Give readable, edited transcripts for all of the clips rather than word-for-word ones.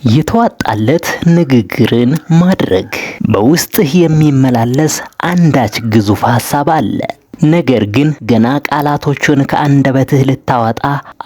የተዋጣለት ንግግርን ማድረግ በውስጥህ የሚመላለስ አንዳች ግዙፍ ሐሳብ አለ። ነገር ግን ገና ቃላቶችን ከአንደበትህ ልታወጣ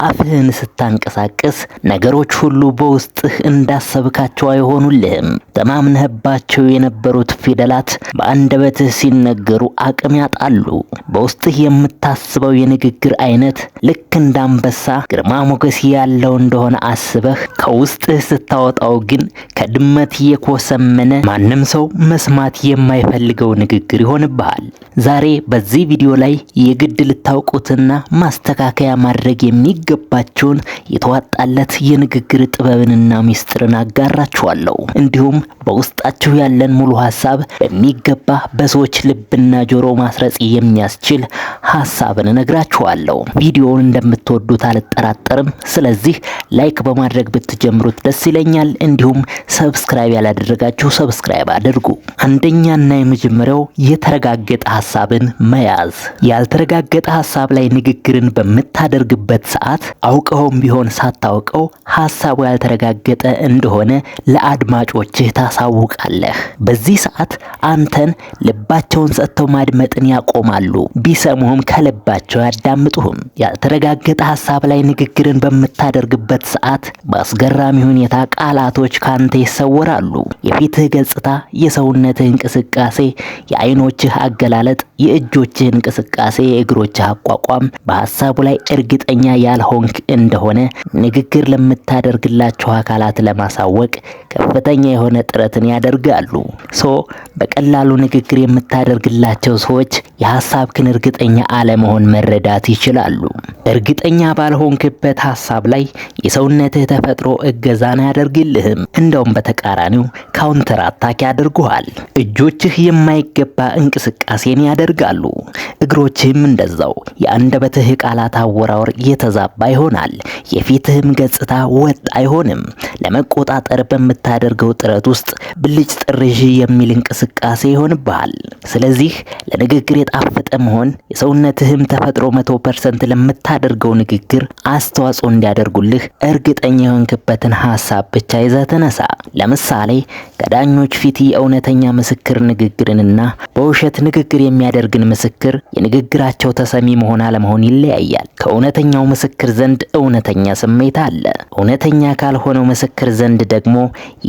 አፍህን ስታንቀሳቅስ ነገሮች ሁሉ በውስጥህ እንዳሰብካቸው አይሆኑልህም። ተማምነህባቸው የነበሩት ፊደላት በአንደበትህ ሲነገሩ አቅም ያጣሉ። በውስጥህ የምታስበው የንግግር አይነት ልክ እንደ አንበሳ ግርማ ሞገስ ያለው እንደሆነ አስበህ ከውስጥህ ስታወጣው ግን ከድመት የኮሰመነ ማንም ሰው መስማት የማይፈልገው ንግግር ይሆንብሃል። ዛሬ በዚህ ቪዲዮ ላይ የግድ ልታውቁትና ማስተካከያ ማድረግ የሚገባቸውን የተዋጣለት የንግግር ጥበብንና ሚስጥርን አጋራችኋለሁ። እንዲሁም በውስጣችሁ ያለን ሙሉ ሐሳብ በሚገባ በሰዎች ልብና ጆሮ ማስረጽ የሚያስችል ሐሳብን እነግራችኋለሁ። ቪዲዮውን እንደምትወዱት አልጠራጠርም። ስለዚህ ላይክ በማድረግ ብትጀምሩት ደስ ይለኛል። እንዲሁም ሰብስክራይብ ያላደረጋችሁ ሰብስክራይብ አድርጉ። አንደኛና የመጀመሪያው የተረጋገጠ ሐሳብን መያዝ። ያልተረጋገጠ ሐሳብ ላይ ንግግርን በምታደርግበት ሰዓት አውቀውም ቢሆን ሳታውቀው ሐሳቡ ያልተረጋገጠ እንደሆነ ለአድማጮችህ ታሳውቃለህ። በዚህ ሰዓት አንተን ልባቸውን ሰጥተው ማድመጥን ያቆማሉ። ቢሰሙህም ከልባቸው ያዳምጡህም። ያልተረጋገጠ ሐሳብ ላይ ንግግርን በምታደርግበት ሰዓት በአስገራሚ ሁኔታ ቃላቶች ካንተ ይሰወራሉ። የፊትህ ገጽታ፣ የሰውነትህ እንቅስቃሴ፣ የአይኖችህ አገላለጥ፣ የእጆችህ እንቅስቃሴ፣ የእግሮችህ አቋቋም በሐሳቡ ላይ እርግጠኛ ያልሆንክ እንደሆነ ንግግር ለምታደርግላቸው አካላት ለማሳወቅ ከፍተኛ የሆነ ጥረትን ያደርጋሉ። በቀላሉ ንግግር የምታደርግላቸው ሰዎች የሐሳብክን እርግጠኛ አለመሆን መረዳት ይችላሉ። እርግጠኛ ባልሆንክበት ሐሳብ ላይ የሰውነትህ ተፈጥሮ እገዛን አያደርግልህም። እንደውም በተቃራኒው ካውንተር አታክ ያደርጉሃል። እጆችህ የማይገባ እንቅስቃሴን ያደርጋሉ። እግሮችህም እንደዛው። የአንደበትህ ቃላት አወራወር የተዛባ ይሆናል። የፊትህም ገጽታ ወጥ አይሆንም። ለመቆጣጠር በምታደርገው ጥረት ውስጥ ብልጭ ጥርዥ የሚል እንቅስቃሴ ይሆንብሃል። ስለዚህ ለንግግር የጣፈጠ መሆን የሰውነትህም ተፈጥሮ 100% ለምታደርገው ንግግር አስተዋጽኦ እንዲያደርጉልህ እርግጠኛ የሆንክበትን ሐሳብ ብቻ ይዘህ ተነሳ። ለምሳሌ ከዳኞች ፊት የእውነተኛ ምስክር ንግግርንና በውሸት ንግግር የሚያደርግን ምስክር የንግግራቸው ተሰሚ መሆን አለመሆን ይለያያል። ከእውነተኛው ምስክር ዘንድ እውነተኛ ስሜት አለ። እውነተኛ ካልሆነው ምስክር ዘንድ ደግሞ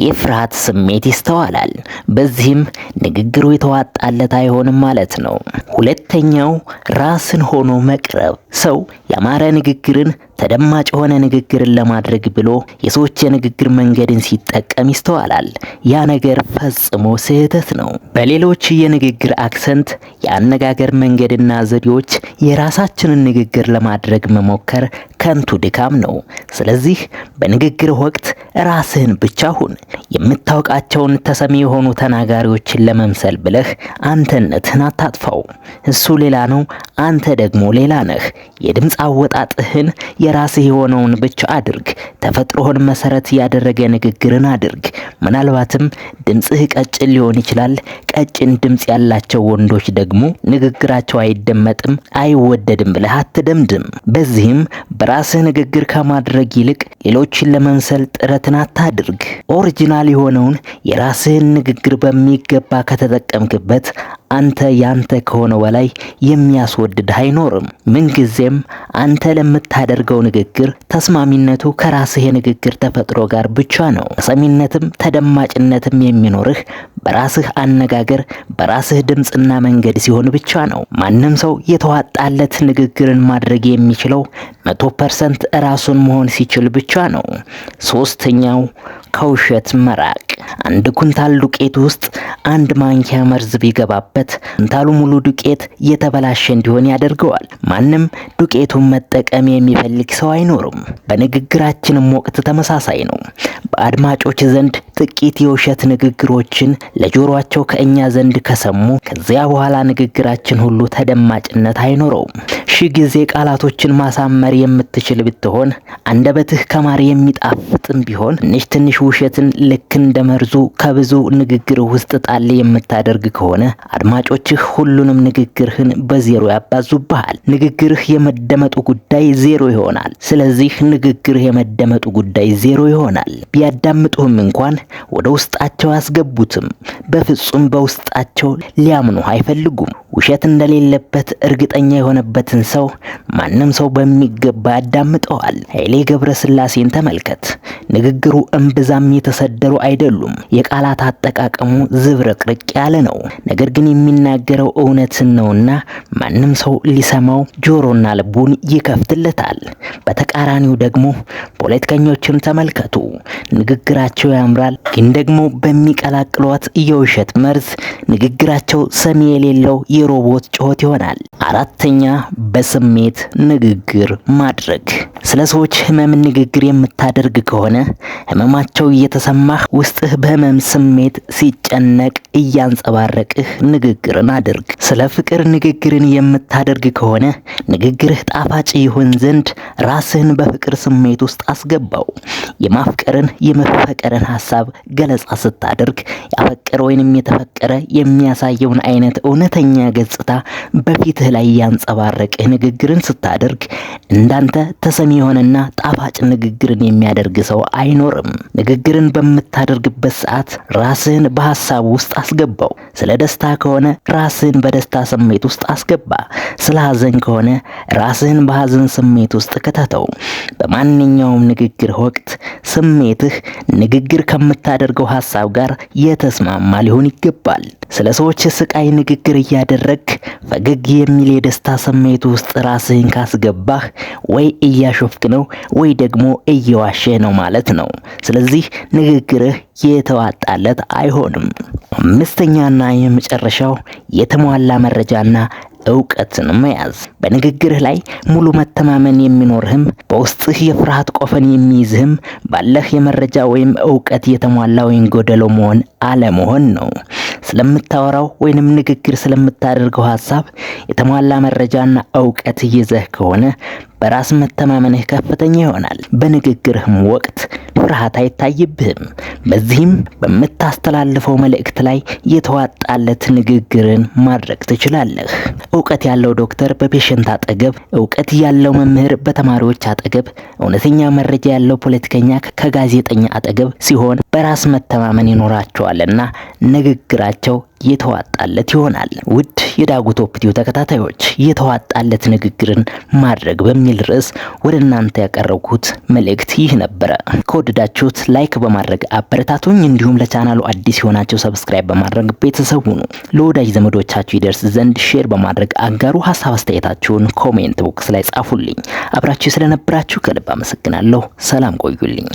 የፍርሃት ስሜት ይስተዋላል። በዚህም ንግግሩ የተዋጣለት አይሆንም ማለት ነው። ሁለተኛው ራስን ሆኖ መቅረብ። ሰው ያማረ ንግግርን ተደማጭ የሆነ ንግግርን ለማድረግ ብሎ የሰዎች የንግግር መንገድን ሲጠቀም ይስተዋላል። ያ ነገር ፈጽሞ ስህተት ነው። በሌሎች የንግግር አክሰንት፣ የአነጋገር መንገድና ዘዴዎች የራሳችንን ንግግር ለማድረግ መሞከር ከንቱ ድካም ነው። ስለዚህ በንግግር ወቅት ራስህን ብቻ ሁን። የምታውቃቸውን ተሰሚ የሆኑ ተናጋሪዎችን ለመምሰል ብለህ አንተነትህን አታጥፋው። እሱ ሌላ ነው፣ አንተ ደግሞ ሌላ ነህ። የድምፅ አወጣጥህን የራስህ የሆነውን ብቻ አድርግ። ተፈጥሮህን መሰረት ያደረገ ንግግርን አድርግ። ምናልባትም ድምፅህ ቀጭን ሊሆን ይችላል። ቀጭን ድምፅ ያላቸው ወንዶች ደግሞ ንግግራቸው አይደመጥም፣ አይወደድም ብለህ አትደምድም። በዚህም በራስህ ንግግር ከማድረግ ይልቅ ሌሎችን ለመምሰል ጥረትን አታድርግ። ኦሪጂናል የሆነውን የራስህን ንግግር በሚገባ ከተጠቀምክበት አንተ ያንተ ከሆነው በላይ የሚያስወድድህ አይኖርም። ምንጊዜም አንተ ለምታደርገው ንግግር ተስማሚነቱ ከራስህ የንግግር ተፈጥሮ ጋር ብቻ ነው። ተሰሚነትም ተደማጭነትም የሚኖርህ በራስህ አነጋገር፣ በራስህ ድምፅና መንገድ ሲሆን ብቻ ነው። ማንም ሰው የተዋጣለት ንግግርን ማድረግ የሚችለው 100% ራሱን መሆን ሲችል ብቻ ነው። ሶስተኛው ከውሸት መራቅ። አንድ ኩንታል ዱቄት ውስጥ አንድ ማንኪያ መርዝ ቢገባበት ኩንታሉ ሙሉ ዱቄት የተበላሸ እንዲሆን ያደርገዋል። ማንም ዱቄቱን መጠቀም የሚፈልግ ሰው አይኖርም። በንግግራችንም ወቅት ተመሳሳይ ነው። በአድማጮች ዘንድ ጥቂት የውሸት ንግግሮችን ለጆሮአቸው ከእኛ ዘንድ ከሰሙ ከዚያ በኋላ ንግግራችን ሁሉ ተደማጭነት አይኖረውም። ሺህ ጊዜ ቃላቶችን ማሳመር የምትችል ብትሆን አንደበትህ ከማር የሚጣፍጥም ቢሆን ትንሽ ውሸትን ልክ እንደ መርዙ ከብዙ ንግግር ውስጥ ጣል የምታደርግ ከሆነ አድማጮችህ ሁሉንም ንግግርህን በዜሮ ያባዙብሃል። ንግግርህ የመደመጡ ጉዳይ ዜሮ ይሆናል። ስለዚህ ንግግርህ የመደመጡ ጉዳይ ዜሮ ይሆናል። ቢያዳምጡህም እንኳን ወደ ውስጣቸው አያስገቡትም። በፍጹም በውስጣቸው ሊያምኑ አይፈልጉም። ውሸት እንደሌለበት እርግጠኛ የሆነበትን ሰው ማንም ሰው በሚገባ ያዳምጠዋል። ኃይሌ ገብረስላሴን ተመልከት። ንግግሩ እምብዛም የተሰደሩ አይደሉም። የቃላት አጠቃቀሙ ዝብርቅርቅ ያለ ነው። ነገር ግን የሚናገረው እውነትን ነውና ማንም ሰው ሊሰማው ጆሮና ልቡን ይከፍትለታል። በተቃራኒው ደግሞ ፖለቲከኞችን ተመልከቱ። ንግግራቸው ያምራል፣ ግን ደግሞ በሚቀላቅሏት የውሸት መርዝ ንግግራቸው ሰሚ የሌለው የሮቦት ጩኸት ይሆናል። አራተኛ፣ በስሜት ንግግር ማድረግ። ስለ ሰዎች ህመም ንግግር የምታደርግ ከሆነ ህመማቸው እየተሰማህ ውስጥህ በህመም ስሜት ሲጨነቅ እያንጸባረቅህ ንግግርን አድርግ። ስለ ፍቅር ንግግርን የምታደርግ ከሆነ ንግግርህ ጣፋጭ ይሆን ዘንድ ራስህን በፍቅር ስሜት ውስጥ አስገባው። የማፍቀርን የመፈቀርን ሐሳብ ገለጻ ስታደርግ ያፈቀረ ወይንም የተፈቀረ የሚያሳየውን አይነት እውነተኛ ገጽታ በፊትህ ላይ ያንጸባረቅህ ንግግርን ስታደርግ እንዳንተ ተሰሚ የሆነና ጣፋጭ ንግግርን የሚያደርግ ሰው አይኖርም። ንግግርን በምታደርግበት ሰዓት ራስህን በሐሳብ ውስጥ አስገባው። ስለ ደስታ ከሆነ ራስህን በደስታ ስሜት ውስጥ አስገባ። ስለ ሐዘን ከሆነ ራስህን በሐዘን ስሜት ውስጥ ከተተው። በማንኛውም ንግግር ወቅት ስሜትህ ንግግር ከምታደርገው ሐሳብ ጋር የተስማማ ሊሆን ይገባል። ስለ ሰዎች ስቃይ ንግግር እያደረግ ፈገግ የሚል የደስታ ስሜት ውስጥ ራስህን ካስገባህ ወይ እያሾፍክ ነው ወይ ደግሞ እየዋሸህ ነው ማለት ነው። ስለዚህ ንግግርህ የተዋጣለት አይሆንም። አምስተኛና የመጨረሻው የተሟላ መረጃና እውቀትን መያዝ። በንግግርህ ላይ ሙሉ መተማመን የሚኖርህም በውስጥህ የፍርሃት ቆፈን የሚይዝህም ባለህ የመረጃ ወይም እውቀት የተሟላ ወይም ጎደሎ መሆን አለመሆን ነው። ስለምታወራው ወይንም ንግግር ስለምታደርገው ሐሳብ የተሟላ መረጃና እውቀት ይዘህ ከሆነ በራስ መተማመንህ ከፍተኛ ይሆናል። በንግግርህም ወቅት ፍርሃት አይታይብህም። በዚህም በምታስተላልፈው መልእክት ላይ የተዋጣለት ንግግርን ማድረግ ትችላለህ። እውቀት ያለው ዶክተር በፔሸንት አጠገብ፣ እውቀት ያለው መምህር በተማሪዎች አጠገብ፣ እውነተኛ መረጃ ያለው ፖለቲከኛ ከጋዜጠኛ አጠገብ ሲሆን በራስ መተማመን ይኖራቸዋልና ንግግራቸው የተዋጣለት ይሆናል። ውድ የዳጉ ቶፕ ቲዩብ ተከታታዮች የተዋጣለት ንግግርን ማድረግ በሚል ርዕስ ወደ እናንተ ያቀረብኩት መልእክት ይህ ነበረ። ከወደዳችሁት ላይክ በማድረግ አበረታቱኝ። እንዲሁም ለቻናሉ አዲስ የሆናችሁ ሰብስክራይብ በማድረግ ቤተሰብ ሁኑ። ለወዳጅ ዘመዶቻችሁ ይደርስ ዘንድ ሼር በማድረግ አጋሩ። ሐሳብ አስተያየታችሁን ኮሜንት ቦክስ ላይ ጻፉልኝ። አብራችሁ ስለነበራችሁ ከልብ አመሰግናለሁ። ሰላም ቆዩልኝ።